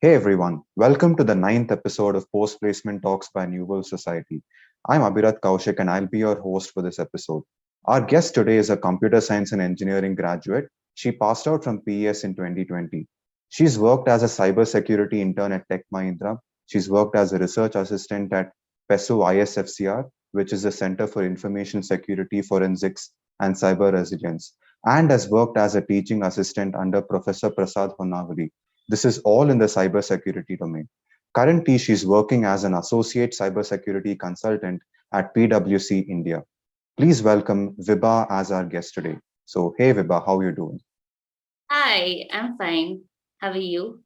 Hey everyone, welcome to the ninth episode of Post Placement Talks by New World Society. I'm Abhirath Kaushik and I'll be your host for this episode. Our guest today is a computer science and engineering graduate. She passed out from PES in 2020. She's worked as a cybersecurity intern at Tech Mahindra. She's worked as a research assistant at PESU ISFCR, which is the Center for Information Security Forensics and Cyber Resilience, and has worked as a teaching assistant under Professor Prasad Honnavari. This is all in the cybersecurity domain. Currently, she's working as an associate cybersecurity consultant at PwC India. Please welcome Vibha as our guest today. So, hey Vibha, how are you doing? Hi, I'm fine. How are you?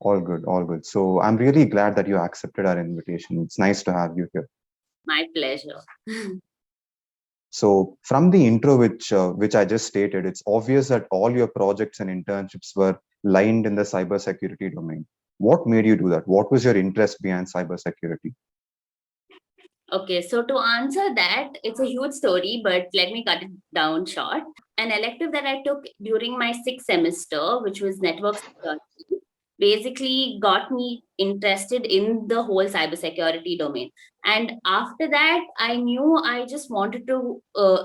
All good, all good. So, I'm really glad that you accepted our invitation. It's nice to have you here. My pleasure. So, from the intro which I just stated, it's obvious that all your projects and internships were lined in the cybersecurity domain. What made you do that? What was your interest behind cybersecurity? Okay, so to answer that, it's a huge story, but let me cut it down short. An elective that I took during my sixth semester, which was network security, basically got me interested in the whole cybersecurity domain. And after that, I knew I just wanted to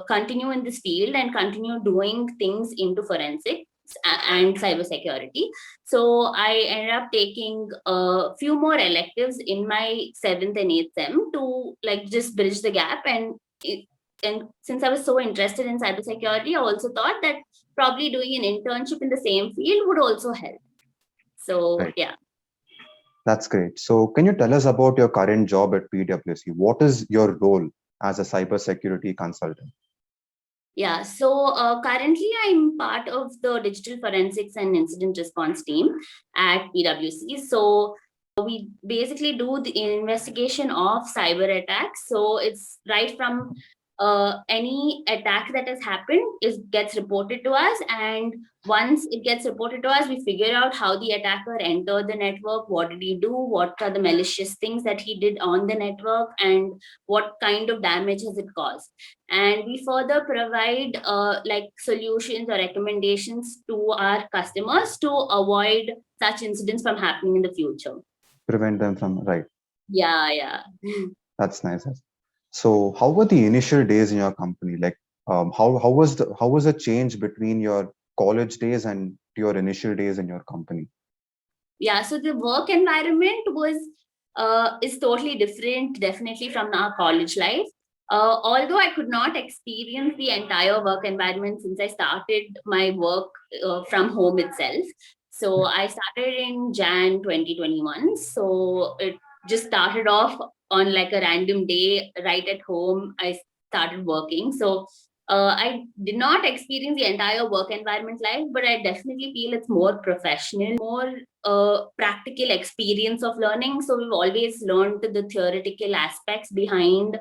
continue in this field and continue doing things into forensics and cybersecurity. So I ended up taking a few more electives in my seventh and eighth sem to like just bridge the gap. And since I was so interested in cybersecurity, I also thought that probably doing an internship in the same field would also help. So Right. yeah. That's great. So, can you tell us about your current job at PwC? What is your role as a cybersecurity consultant? Yeah, so currently I'm part of the digital forensics and incident response team at PwC. So we basically do the investigation of cyber attacks. So it's right from any attack that has happened is gets reported to us, and once it gets reported to us, we figure out how the attacker entered the network, what did he do, what are the malicious things that he did on the network, and what kind of damage has it caused. And we further provide like solutions or recommendations to our customers to avoid such incidents from happening in the future. Prevent them from, right. Yeah, yeah. That's nice. So, how were the initial days in your company? Like, how was the change between your college days and your initial days in your company? Yeah, so the work environment was is totally different, definitely from our college life. Although I could not experience the entire work environment since I started my work from home itself. So Right. I started in Jan 2021. So it just started off on like a random day right at home. I started working. So I did not experience the entire work environment life, but I definitely feel it's more professional, more practical experience of learning. So we've always learned the theoretical aspects behind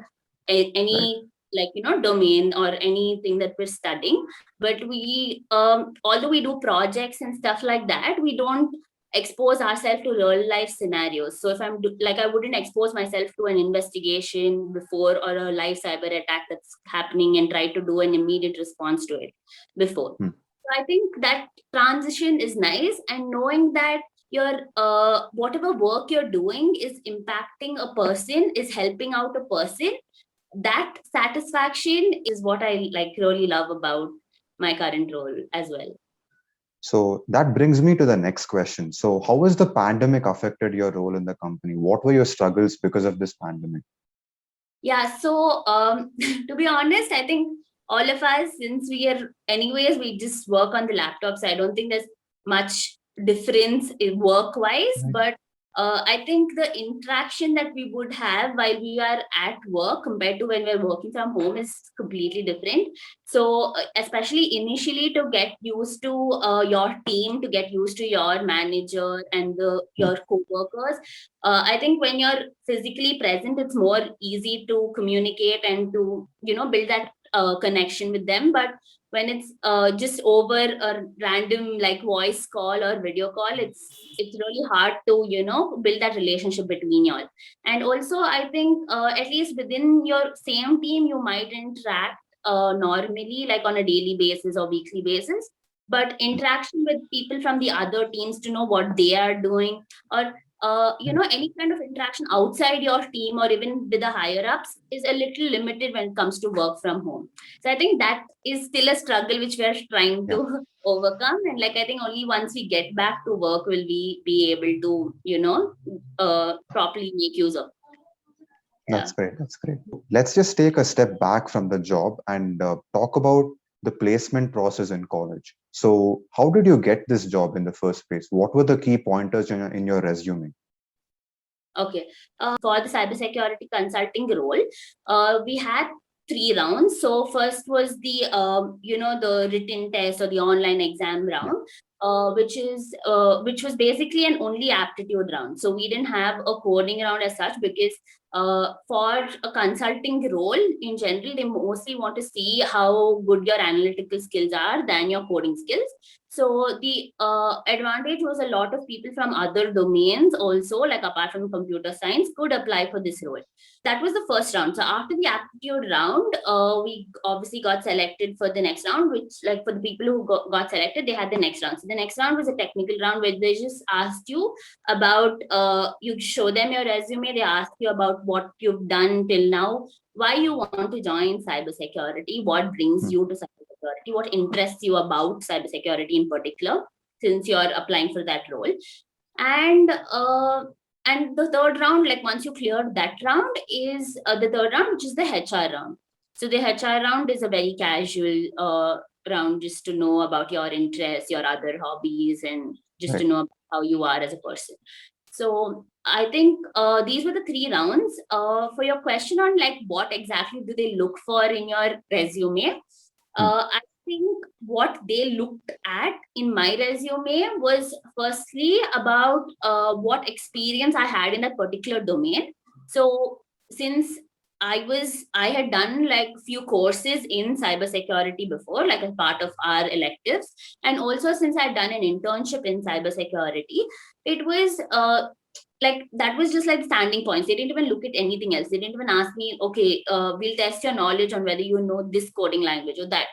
Right. any like domain or anything that we're studying. But we although we do projects and stuff like that, we don't expose ourselves to real life scenarios. So if like, I wouldn't expose myself to an investigation before or a live cyber attack that's happening and try to do an immediate response to it before. Hmm. So I think that transition is nice, and knowing that your whatever work you're doing is impacting a person, is helping out a person, that satisfaction is what I like really love about my current role as well. So that brings me to the next question. So, how has the pandemic affected your role in the company? What were your struggles because of this pandemic? Yeah, so to be honest, I think all of us, since we are anyways, we just work on the laptop, so I don't think there's much difference in work wise. Right. But I think the interaction that we would have while we are at work compared to when we're working from home is completely different. So especially initially, to get used to your team, to get used to your manager and Hmm. your co-workers, I think when you're physically present, it's more easy to communicate and to build that connection with them. But when it's just over a random like voice call or video call, it's really hard to build that relationship between y'all. And also I think at least within your same team, you might interact normally, like on a daily basis or weekly basis. but interaction with people from the other teams to know what they are doing, or any kind of interaction outside your team or even with the higher ups is a little limited when it comes to work from home. So I think that is still a struggle which we are trying Yeah, to overcome. And like, I think only once we get back to work will we be able to, properly make use of. Yeah. that's great. That's great. Let's just take a step back from the job and talk about the placement process in college. So, how did you get this job in the first place? What were the key pointers in your resume? Okay. For the cybersecurity consulting role, we had 3 rounds. So first was the written test or the online exam Yeah, round, which was basically an only aptitude round. So we didn't have a coding round as such, because for a consulting role in general, they mostly want to see how good your analytical skills are than your coding skills. So the advantage was a lot of people from other domains also, like apart from computer science, could apply for this role. That was the first round. So after the aptitude round, we obviously got selected for the next round, which, like, for the people who got selected, they had the next round. So the next round was a technical round where they just asked you about, you show them your resume, they ask you about what you've done till now, why you want to join cybersecurity, what brings mm, you to cybersecurity, what interests you about cybersecurity in particular, since you're applying for that role. And the third round, like once you cleared that round, is the third round, which is the HR round. So the HR round is a very casual round, just to know about your interests, your other hobbies, and just to right. know how you are as a person. So I think these were the 3 rounds. For your question on like what exactly do they look for in your resume, Mm, I think what they looked at in my resume was firstly about what experience I had in that particular domain. So since I had done like few courses in cybersecurity before, like as part of our electives, and also since I'd done an internship in cybersecurity, it was like that was just like standing points. They didn't even look at anything else. They didn't even ask me, okay, we'll test your knowledge on whether you know this coding language or that.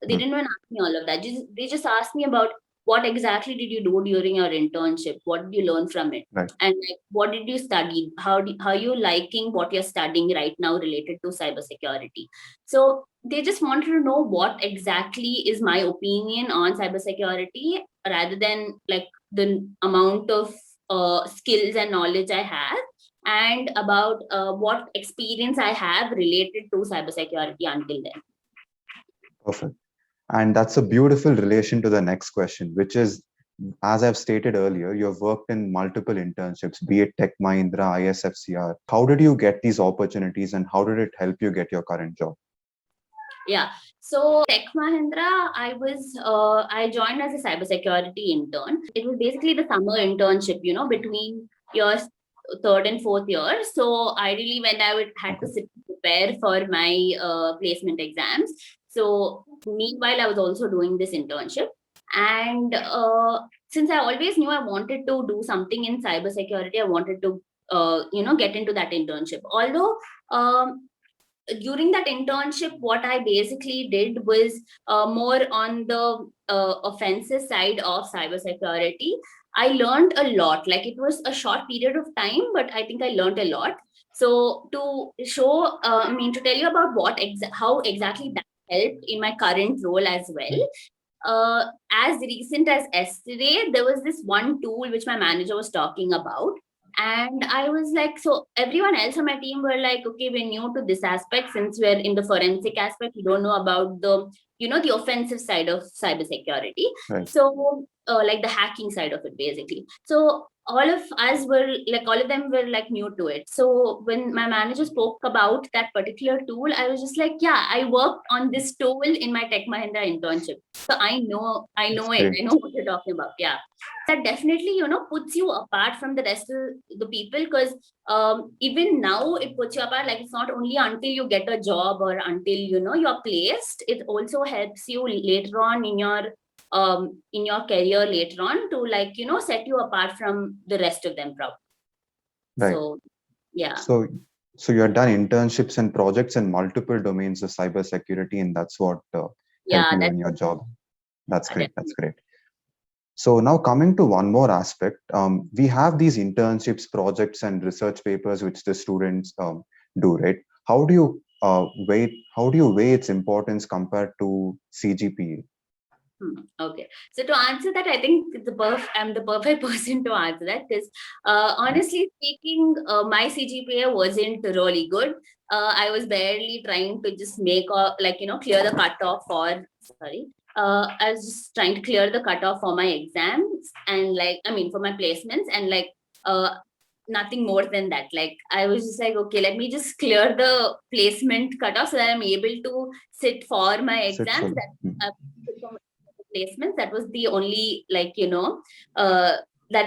They mm, didn't even ask me all of that. They just asked me about what exactly did you do during your internship? What did you learn from it? right. And like, what did you study? How are you liking what you're studying right now related to cybersecurity? So they just wanted to know what exactly is my opinion on cybersecurity, rather than like the amount of skills and knowledge I have, and about what experience I have related to cybersecurity until then. Perfect. And that's a beautiful relation to the next question, which is, as I've stated earlier, you've worked in multiple internships, be it Tech Mahindra, ISFCR. How did you get these opportunities and how did it help you get your current job? Yeah. So Tech Mahindra, I joined as a cybersecurity intern. It was basically the summer internship, between your third and fourth year. So ideally, when I would had to Okay. sit prepare for my placement exams. So meanwhile, I was also doing this internship, and since I always knew I wanted to do something in cybersecurity, I wanted to get into that internship. Although during that internship, what I basically did was more on the offensive side of cybersecurity. I learned a lot. Like, it was a short period of time, but I think I learned a lot. So to show, to tell you about how exactly that helped in my current role as well. As recent as yesterday, there was this one tool which my manager was talking about. And I was like, so everyone else on my team were like, okay, we're new to this aspect since we're in the forensic aspect. We don't know about the offensive side of cybersecurity. Right. So, like the hacking side of it, basically. So all of them were like new to it. So when my manager spoke about that particular tool, I was just like, yeah, I worked on this tool in my Tech Mahindra internship. So I know That's it. great. I know what you're talking about. Yeah. That definitely, puts you apart from the rest of the people, because even now it puts you apart. Like, it's not only until you get a job or until, you're placed. It also helps you later on in your career later on to, like, set you apart from the rest of them, probably. Right. So, yeah. So, so you have done internships and projects in multiple domains of cybersecurity, and that's what helped Yeah, you that's in your job. That's great. That's great. So now coming to one more aspect, we have these internships, projects, and research papers which the students do, right? How do you weigh its importance compared to CGPA? Okay, so to answer that, I think I'm the perfect person to answer that, because honestly speaking, my CGPA wasn't really good. I was barely trying to just clear the cutoff for sorry. I was just trying to clear the cutoff for my exams and for my placements, and nothing more than that. Like, I was just like, okay, let me just clear the placement cutoff so that I'm able to sit for my exams. Placements. That was the only that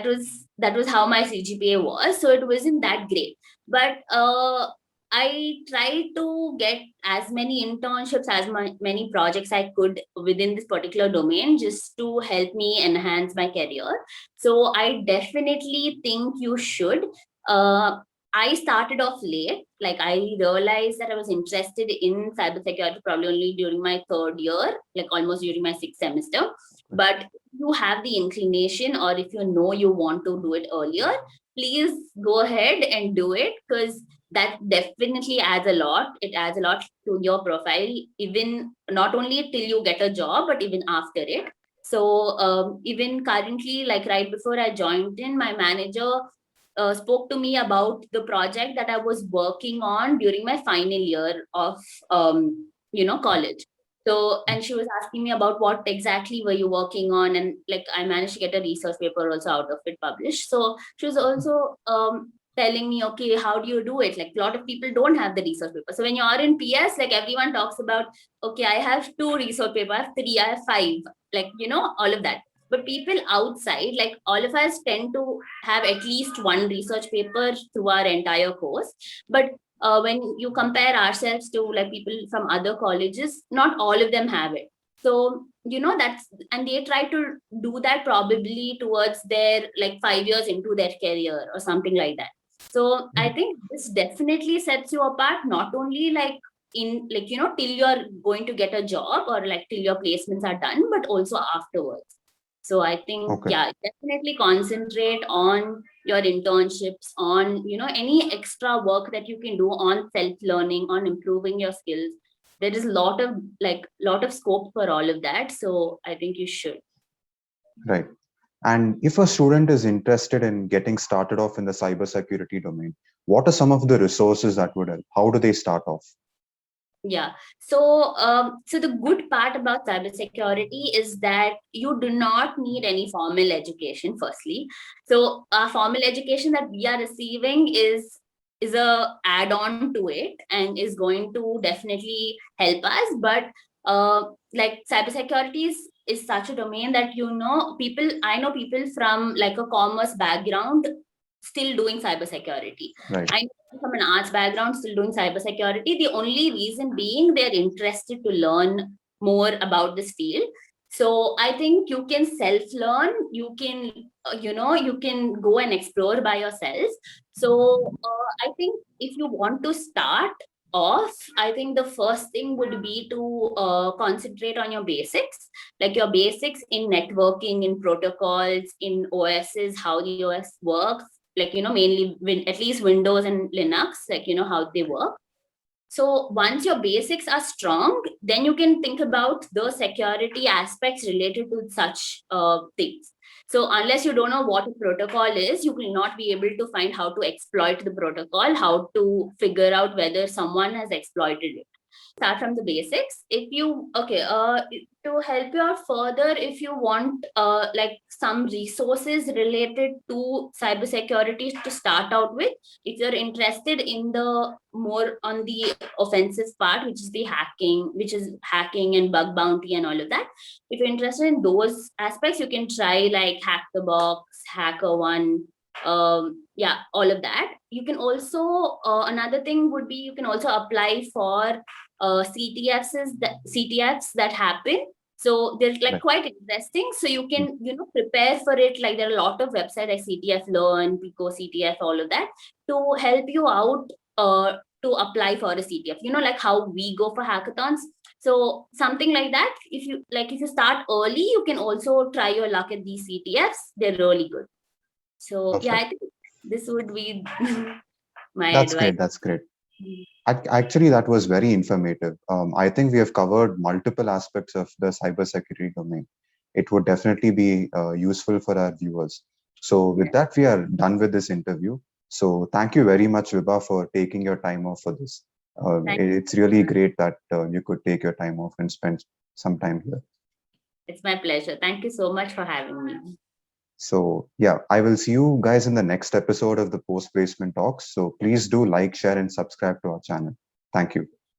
was how my CGPA was. So it wasn't that great, but I tried to get as many internships, many projects I could within this particular domain, just to help me enhance my career. So I definitely think you should. I started off late. Like, I realized that I was interested in cybersecurity probably only during my third year, like almost during my sixth semester. But if you have the inclination, or if you know you want to do it earlier, please go ahead and do it, because that definitely adds a lot. It adds a lot to your profile, even not only till you get a job, but even after it. So even currently, like right before I joined in, my manager spoke to me about the project that I was working on during my final year of college. So, and she was asking me about what exactly were you working on, and like I managed to get a research paper also out of it published. So she was also telling me, okay, how do you do it? Like, a lot of people don't have the research paper. So when you are in PS, like everyone talks about, okay, I have 2 research paper, I have 3, I have 5, all of that. But people outside, like all of us, tend to have at least one research paper through our entire course. But when you compare ourselves to like people from other colleges, not all of them have it. So and they try to do that probably towards their like 5 years into their career or something like that. So I think this definitely sets you apart, not only like in till you're going to get a job, or like till your placements are done, but also afterwards. So I think, Okay. yeah, definitely concentrate on your internships, on, any extra work that you can do on self-learning, on improving your skills. There is a lot of scope for all of that. So I think you should. Right. And if a student is interested in getting started off in the cybersecurity domain, what are some of the resources that would help? How do they start off? Yeah. So the good part about cybersecurity is that you do not need any formal education, firstly. So our formal education that we are receiving is a add-on to it, and is going to definitely help us. But like cybersecurity is such a domain that I know people from like a commerce background still doing cybersecurity. Right. I know from an arts background still doing cybersecurity. The only reason being they're interested to learn more about this field. So I think you can self-learn. You can, you can go and explore by yourself. So I think if you want to start off, I think the first thing would be to concentrate on your basics, like your basics in networking, in protocols, in OSs, how the OS works, like mainly at least Windows and Linux, like how they work. So once your basics are strong, then you can think about the security aspects related to such things. So unless you don't know what a protocol is, you will not be able to find how to exploit the protocol, how to figure out whether someone has exploited it. Start from the basics. If you to help you out further, if you want like some resources related to cybersecurity to start out with, if you're interested in the more on the offensive part, which is hacking and bug bounty and all of that, if you're interested in those aspects, you can try like Hack the Box, HackerOne, all of that. You can also another thing would be, you can also apply for CTFs that happen. So they're like quite interesting. So you can, prepare for it. Like, there are a lot of websites like CTF Learn, Pico CTF, all of that, to help you out to apply for a CTF. Like how we go for hackathons. So something like that. If you start early, you can also try your luck at these CTFs. They're really good. So yeah, Perfect. I think this would be my That's advice. great. That's great. Actually, that was very informative. I think we have covered multiple aspects of the cybersecurity domain. It would definitely be useful for our viewers. So, with that, we are done with this interview. So, thank you very much, Vibha, for taking your time off for this. Thank you It's so really much. great that you could take your time off and spend some time here. It's my pleasure. Thank you so much for having me. So, yeah, I will see you guys in the next episode of the Post Placement Talks. So, please do like, share, and subscribe to our channel. Thank you.